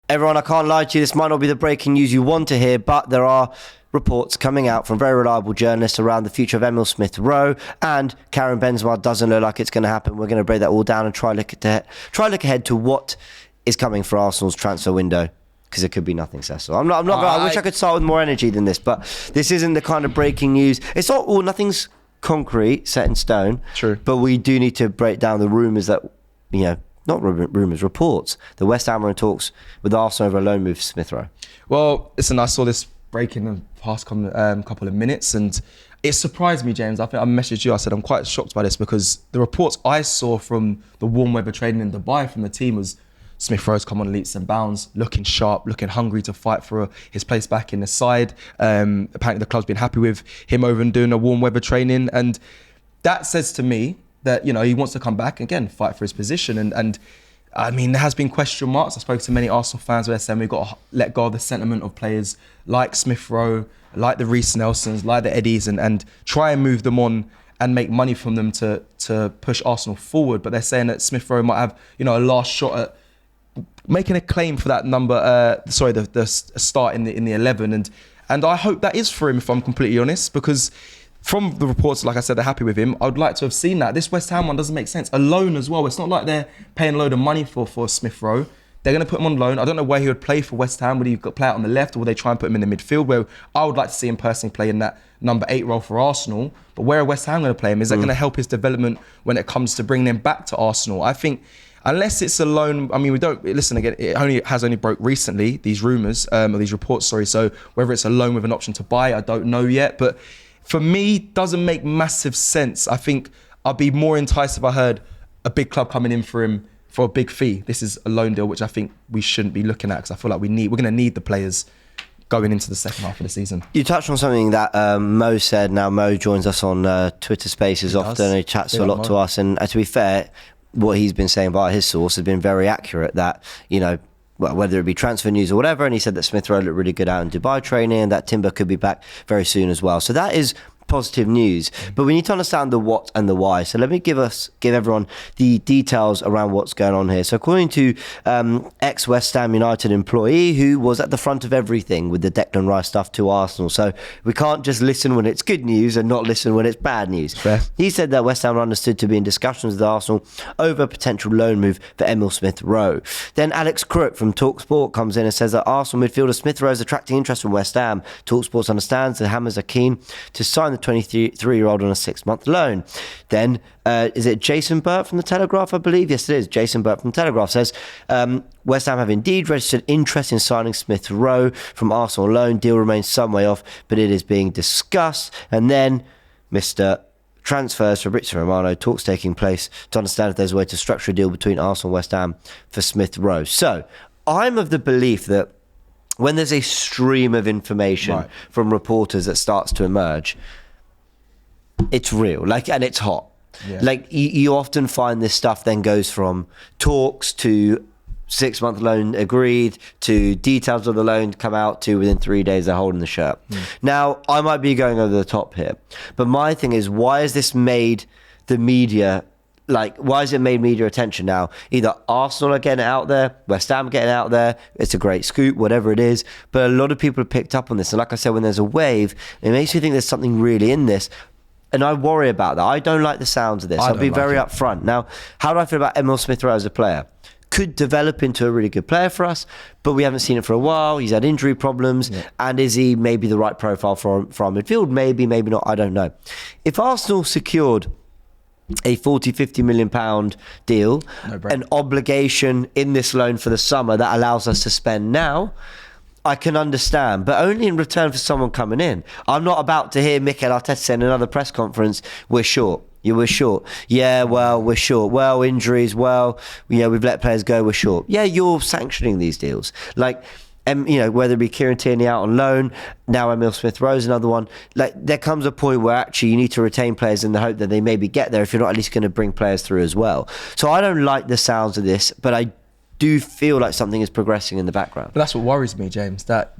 Everyone, I can't lie to you, this might not be the breaking news you want to hear, but there are reports coming out from very reliable journalists around the future of Emil Smith-Rowe, and Karim Benzema doesn't look like it's going to happen. We're going to break that all down and try look ahead to what is coming for Arsenal's transfer window, because it could be nothing, Cecil. I wish I could start with more energy than this, but this isn't the kind of breaking news. It's not all, nothing's concrete, set in stone. True. But we do need to break down the rumours that, not rumours, reports. The West Ham are in talks with Arsenal over a loan move for Smith-Rowe. Well, listen, I saw this break in the past couple of minutes, and it surprised me, James. I think I messaged you. I said I'm quite shocked by this, because the reports I saw from the warm weather training in Dubai from the team was Smith-Rowe's come on leaps and bounds, looking sharp, looking hungry to fight for his place back in the side. Apparently the club's been happy with him over and doing a warm weather training, and that says to me that, he wants to come back again, fight for his position. And I mean, there has been question marks. I spoke to many Arsenal fans where they're saying we've got to let go of the sentiment of players like Smith-Rowe, like the Reece Nelsons, like the Eddies, and try and move them on and make money from them to push Arsenal forward. But they're saying that Smith-Rowe might have, a last shot at making a claim for that number, the start in the 11. And I hope that is for him, if I'm completely honest, because from the reports, like I said, they're happy with him. I would like to have seen that. This West Ham one doesn't make sense. A loan as well. It's not like they're paying a load of money for Smith-Rowe. They're going to put him on loan. I don't know where he would play for West Ham. Would he play out on the left, or would they try and put him in the midfield? Where I would like to see him personally play in that number 8 role for Arsenal. But where are West Ham going to play him? Is that going to help his development when it comes to bringing him back to Arsenal? I think unless it's a loan, I mean, we don't listen again. It has only broke recently. These rumours or these reports. Sorry. So whether it's a loan with an option to buy, I don't know yet. But for me, doesn't make massive sense. I think I'd be more enticed if I heard a big club coming in for him for a big fee. This is a loan deal, which I think we shouldn't be looking at, because I feel like we're going to need the players going into the second half of the season. You touched on something that Mo said. Now, Mo joins us on Twitter Spaces often. He chats a lot to us. And to be fair, what he's been saying via his source has been very accurate, that, whether it be transfer news or whatever, and he said that Smith-Rowe looked really good out in Dubai training, and that Timber could be back very soon as well. So that is positive news, but we need to understand the what and the why. So let me give everyone the details around what's going on here. So according to ex-West Ham United employee who was at the front of everything with the Declan Rice stuff to Arsenal, so we can't just listen when it's good news and not listen when it's bad news. Fair. He said that West Ham are understood to be in discussions with Arsenal over a potential loan move for Emil Smith-Rowe. Then Alex Crook from TalkSport comes in and says that Arsenal midfielder Smith-Rowe is attracting interest from West Ham. TalkSport understands the Hammers are keen to sign the 23-year-old on a 6-month loan. Then is it Jason Burt from the Telegraph, I believe? Yes, it is. Jason Burt from the Telegraph says West Ham have indeed registered interest in signing Smith-Rowe from Arsenal loan. Deal remains some way off, but it is being discussed. And then Mr. Transfers, Fabrizio Romano, talks taking place to understand if there's a way to structure a deal between Arsenal and West Ham for Smith-Rowe. So I'm of the belief that when there's a stream of information from reporters that starts to emerge, it's real, and it's hot. Yeah. You often find this stuff then goes from talks to 6-month loan agreed to details of the loan come out to within 3 days they're holding the shirt. Now, I might be going over the top here, but my thing is, why has this made the media, why has it made media attention now? Either Arsenal are getting it out there, West Ham getting it out there, it's a great scoop, whatever it is, but a lot of people have picked up on this. And like I said, when there's a wave, it makes you think there's something really in this. And I worry about that. I don't like the sounds of this. I'll be very upfront. Now, how do I feel about Emil Smith-Rowe as a player? Could develop into a really good player for us, but we haven't seen it for a while. He's had injury problems. Yeah. And is he maybe the right profile for our midfield? Maybe, maybe not. I don't know. If Arsenal secured a 40, 50 million pound deal, an obligation in this loan for the summer that allows us to spend now, I can understand, but only in return for someone coming in. I'm not about to hear Mikel Arteta say in another press conference, we're short. We're short. Yeah, well, we're short. Well, injuries. Well, we've let players go. We're short. Yeah, you're sanctioning these deals. Whether it be Kieran Tierney out on loan, now Emil Smith-Rowe's another one. There comes a point where actually you need to retain players in the hope that they maybe get there if you're not at least going to bring players through as well. So I don't like the sounds of this, but I do feel like something is progressing in the background. But that's what worries me, James. That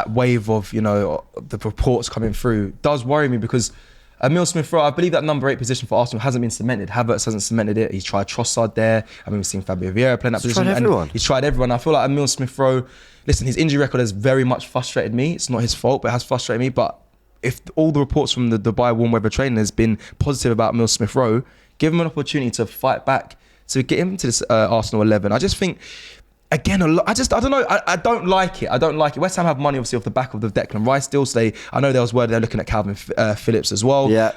wave of the reports coming through does worry me, because Emile Smith-Rowe, I believe that number 8 position for Arsenal hasn't been cemented. Havertz hasn't cemented it. He's tried Trossard there. I mean, we've seen Fabio Vieira playing that position. Tried everyone. He's tried everyone. I feel like Emile Smith-Rowe, listen, his injury record has very much frustrated me. It's not his fault, but it has frustrated me. But if all the reports from the Dubai warm weather training has been positive about Emile Smith-Rowe, give him an opportunity to fight back, to get him to this Arsenal 11. I just think, again, I don't know. I don't like it. I don't like it. West Ham have money, obviously, off the back of the Declan Rice deal. So I know there was word they're looking at Calvin Phillips as well. Yeah.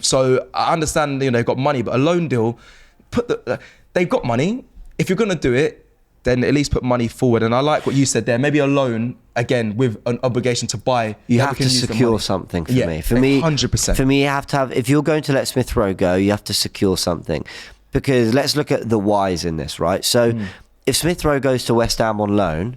So I understand, they've got money, but a loan deal, they've got money. If you're going to do it, then at least put money forward. And I like what you said there. Maybe a loan, again, with an obligation to buy. You have to secure something for me. For me, 100%. For me, you have to have, if you're going to let Smith-Rowe go, you have to secure something. Because let's look at the whys in this, right? So if Smith-Rowe goes to West Ham on loan,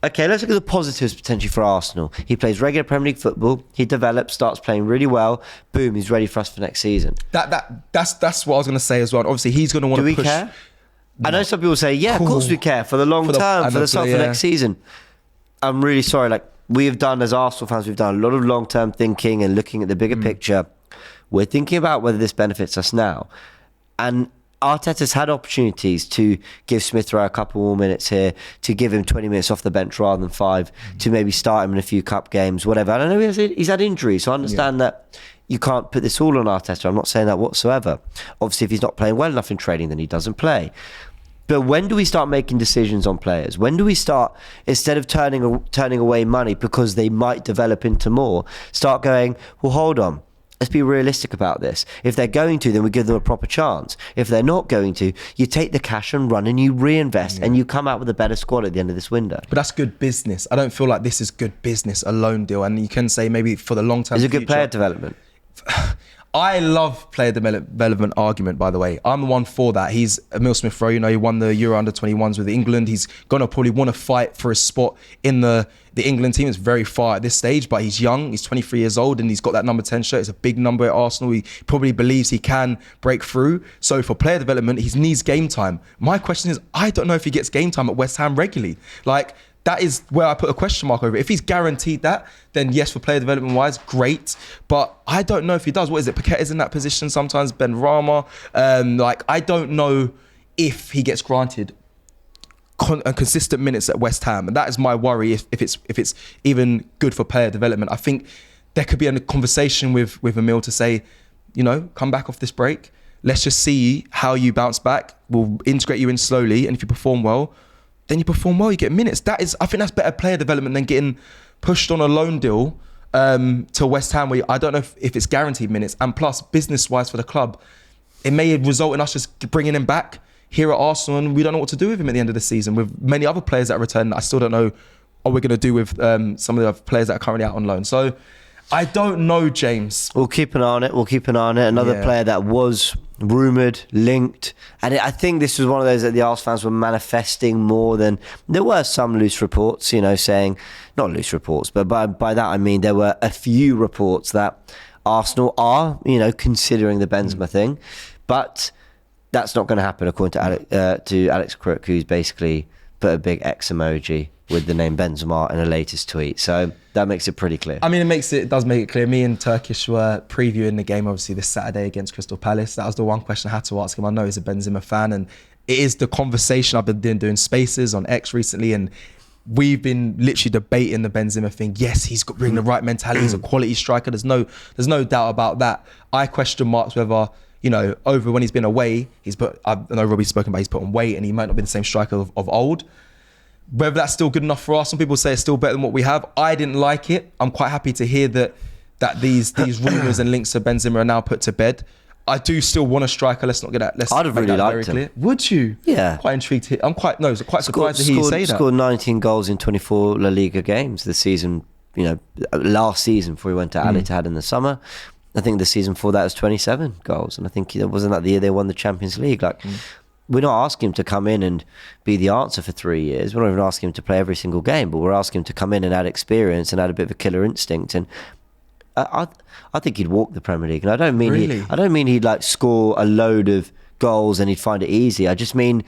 okay, let's look at the positives potentially for Arsenal. He plays regular Premier League football. He develops, starts playing really well. Boom, he's ready for us for next season. That's what I was going to say as well. Obviously, he's going to want to push. Do we care? I know some people say, yeah, of course we care for the long term, for the start for next season. I'm really sorry. Like, we have done, as Arsenal fans, we've done a lot of long-term thinking and looking at the bigger picture. We're thinking about whether this benefits us now. And Arteta's had opportunities to give Smith-Rowe a couple more minutes here, to give him 20 minutes off the bench rather than 5, to maybe start him in a few cup games, whatever. I don't know, he's had injuries, so I understand that you can't put this all on Arteta. I'm not saying that whatsoever. Obviously, if he's not playing well enough in training, then he doesn't play. But when do we start making decisions on players? When do we start, instead of turning away money because they might develop into more, start going, well, hold on, let's be realistic about this. If they're going to, then we give them a proper chance. If they're not going to, you take the cash and run and you reinvest and you come out with a better squad at the end of this window. But that's good business. I don't feel like this is good business, a loan deal. And you can say maybe for the long term. Is it good player development? I love player development argument, by the way. I'm the one for that. He's Emile Smith-Rowe, he won the Euro Under-21s with England. He's going to probably want to fight for a spot in the England team. It's very far at this stage, but he's young. He's 23 years old and he's got that number 10 shirt. It's a big number at Arsenal. He probably believes he can break through. So for player development, he needs game time. My question is, I don't know if he gets game time at West Ham regularly. Like, that is where I put a question mark over it. If he's guaranteed that, then yes, for player development wise, great. But I don't know if he does. What is it? Paquette is in that position sometimes. Ben Rama. I don't know if he gets granted consistent minutes at West Ham, and that is my worry. If it's even good for player development, I think there could be a conversation with Emile to say, come back off this break. Let's just see how you bounce back. We'll integrate you in slowly, and if you perform well, then you perform well, you get minutes. I think that's better player development than getting pushed on a loan deal to West Ham, where I don't know if it's guaranteed minutes. And plus, business-wise for the club, it may result in us just bringing him back here at Arsenal, and we don't know what to do with him at the end of the season. With many other players that return, I still don't know what we're going to do with some of the other players that are currently out on loan. So I don't know, James. We'll keep an eye on it. Another player that was rumoured, linked, and I think this was one of those that the Arsenal fans were manifesting more than there were some loose reports, saying, not loose reports, but by that I mean there were a few reports that Arsenal are, considering the Benzema thing, but that's not going to happen according to Alex Crook, who's basically put a big X emoji with the name Benzema in a latest tweet. So that makes it pretty clear. I mean, it does make it clear. Me and Turkish were previewing the game, obviously, this Saturday against Crystal Palace. That was the one question I had to ask him. I know he's a Benzema fan, and it is the conversation I've been doing spaces on X recently, and we've been literally debating the Benzema thing. Yes, he's got bring the right mentality. He's a quality striker. There's no doubt about that. I question marks whether, over when he's been away, I know Robbie's spoken about he's put on weight and he might not be the same striker of old. Whether that's still good enough for us, some people say it's still better than what we have. I didn't like it. I'm quite happy to hear that these rumours and links to Benzema are now put to bed. I do still want a striker. Let's not get that. I'd have really liked him. Would you? Yeah. Quite intrigued. I'm quite surprised to hear you say that. Scored 19 goals in 24 La Liga games this season. Last season before he went to Al Ittihad in the summer. I think the season before that was 27 goals, and I think wasn't that the year they won the Champions League. We're not asking him to come in and be the answer for 3 years. We're not even asking him to play every single game, but we're asking him to come in and add experience and add a bit of a killer instinct. And I think he'd walk the Premier League. And I don't mean he'd score a load of goals and he'd find it easy. I just mean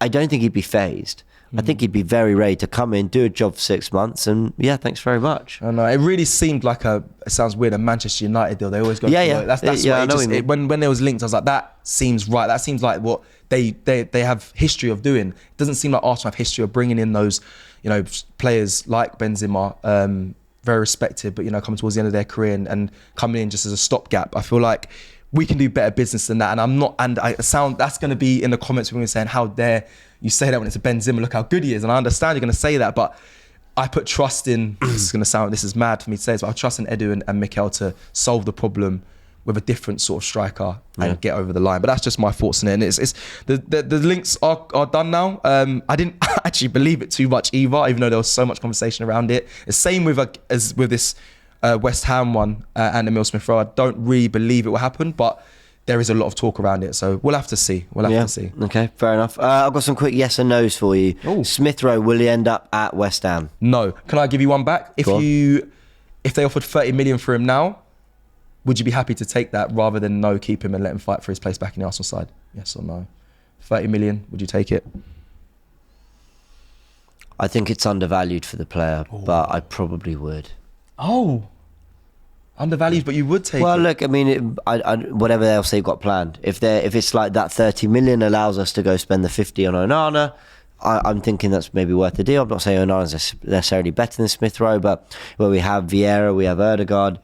I don't think he'd be phased. I think he'd be very ready to come in, do a job for 6 months, and yeah, thanks very much. I know, it really seemed like it sounds weird, a Manchester United deal. They always go, That's yeah, what when there was links, I was like, that seems right. That seems like what they have history of doing. It doesn't seem like Arsenal have history of bringing in those, players like Benzema, very respected, but coming towards the end of their career and coming in just as a stopgap. I feel like we can do better business than that, and that's going to be in the comments when we're saying, how dare you say that when it's a Benzema, look how good he is. And I understand you're going to say that, but I put trust in, this is mad for me to say this, but I trust in Edu and Mikel to solve the problem with a different sort of striker and get over the line. But that's just my thoughts on it. And it's the links are done now. I didn't actually believe it too much either, even though there was so much conversation around it. The same as with this West Ham one and Emile Smith-Rowe. I don't really believe it will happen, but there is a lot of talk around it, so we'll have to see. Okay, fair enough. I've got some quick yes and no's for you. Smith-Rowe, will he end up at West Ham? No. Can I give you one back? If they offered 30 million for him now, would you be happy to take that rather than no, keep him and let him fight for his place back in the Arsenal side? Yes or no? 30 million, would you take it? I think it's undervalued for the player, but I probably would. Undervalued, but you would take it. Well, look, I mean, whatever else they've got planned. If it's like that 30 million allows us to go spend the 50 on Onana, I'm thinking that's maybe worth the deal. I'm not saying Onana's necessarily better than Smith-Rowe, but where we have Vieira, we have Ødegaard,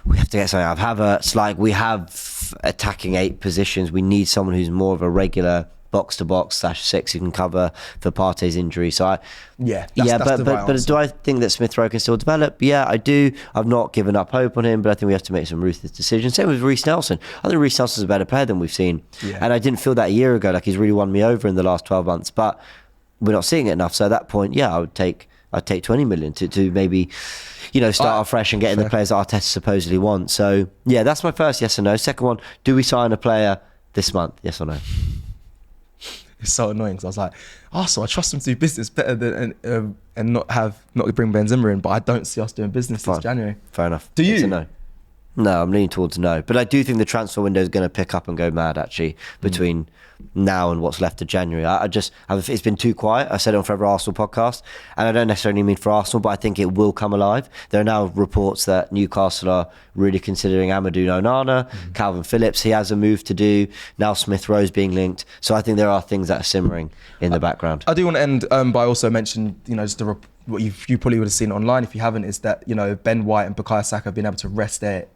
we have to get something out of Havertz. Like, we have attacking 8 positions. We need someone who's more of a regular box-to-box /6 who can cover for Partey's injury. So but do I think that Smith-Rowe can still develop? Yeah, I do. I've not given up hope on him, but I think we have to make some ruthless decisions. Same with Reece Nelson. I think Reece Nelson's a better player than we've seen, and I didn't feel that a year ago. Like, he's really won me over in the last 12 months, but we're not seeing it enough. So at that point, I'd take 20 million to maybe start afresh and get in the players that Arteta supposedly wants. So yeah, that's my first yes or no. Second one, do we sign a player this month? Yes or no? It's so annoying because I was like, I trust them to do business better than and not bring Benzema in, but I don't see us doing business this January. Fair enough. Do you? No. No, I'm leaning towards no. But I do think the transfer window is going to pick up and go mad, actually, between now and what's left of January. It's been too quiet. I said it on Forever Arsenal podcast, and I don't necessarily mean for Arsenal, but I think it will come alive. There are now reports that Newcastle are really considering Amadou Onana, Calvin Phillips, he has a move to do. Now Smith-Rowe's being linked. So I think there are things that are simmering in the background. I do want to end by also mentioning, just what you probably would have seen online if you haven't, is that, Ben White and Bukayo Saka have been able to rest their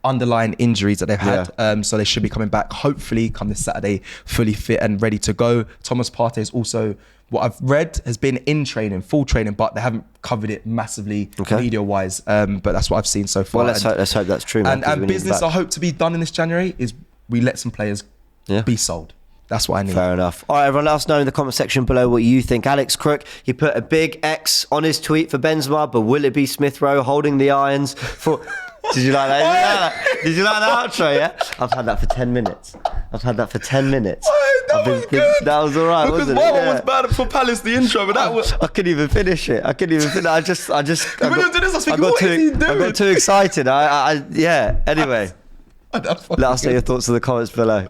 underlying injuries that they've had. So they should be coming back, hopefully, come this Saturday, fully fit and ready to go. Thomas Partey is also, what I've read, has been in training, full training, but they haven't covered it massively media-wise. But that's what I've seen so far. Well, let's hope that's true. Man, and business I hope to be done in this January is we let some players be sold. That's what I need. Fair enough. All right, everyone, let us know in the comment section below what you think. Alex Crook, he put a big X on his tweet for Benzema, but will it be Smith-Rowe holding the irons for... Did you like that? Did you like the outro, yeah? I've had that for 10 minutes. That was all right, wasn't it? Because one was bad for Palace, the intro, but that was... I couldn't even finish it. I just... I got too excited. Anyway. Let us know your thoughts in the comments below.